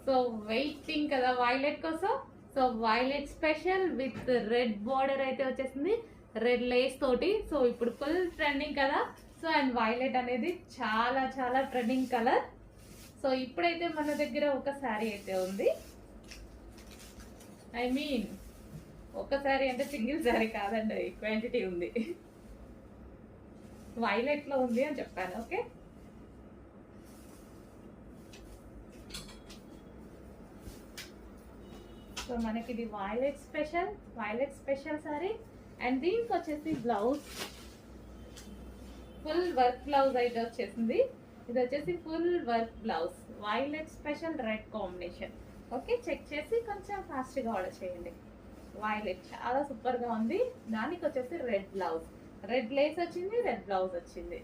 So waiting కదా violet కోసం. So violet special with red border అయితే వచ్చేసింది, రెడ్ లేస్ తోటి. సో ఇప్పుడు ఫుల్ ట్రెండింగ్ కదా. సో అండ్ వైలెట్ అనేది చాలా చాలా ట్రెండింగ్ కలర్. సో ఇప్పుడైతే మన దగ్గర ఒక శారీ అయితే ఉంది. ఐ మీన్ ఒక శారీ అంటే సింగిల్ శారీ కాదండి, క్వాంటిటీ ఉంది. వైలెట్ లో ఉంది అని చెప్పాను. ఓకే, సో మనకి ఇది వైలెట్ స్పెషల్ సారీ. అండ్ దీనికి వచ్చేసి బ్లౌజ్ ఫుల్ వర్క్ బ్లౌజ్ అయితే వచ్చేసింది. ఇది వచ్చేసి full work blouse, violet special red combination. Okay, check చేసి కొంచెం ఫాస్ట్గా ఆర్డర్ చేయండి. వైలెట్ చాలా సూపర్గా ఉంది. దానికి వచ్చేసి రెడ్ బ్లౌజ్, రెడ్ లేస్ వచ్చింది, రెడ్ బ్లౌజ్ వచ్చింది.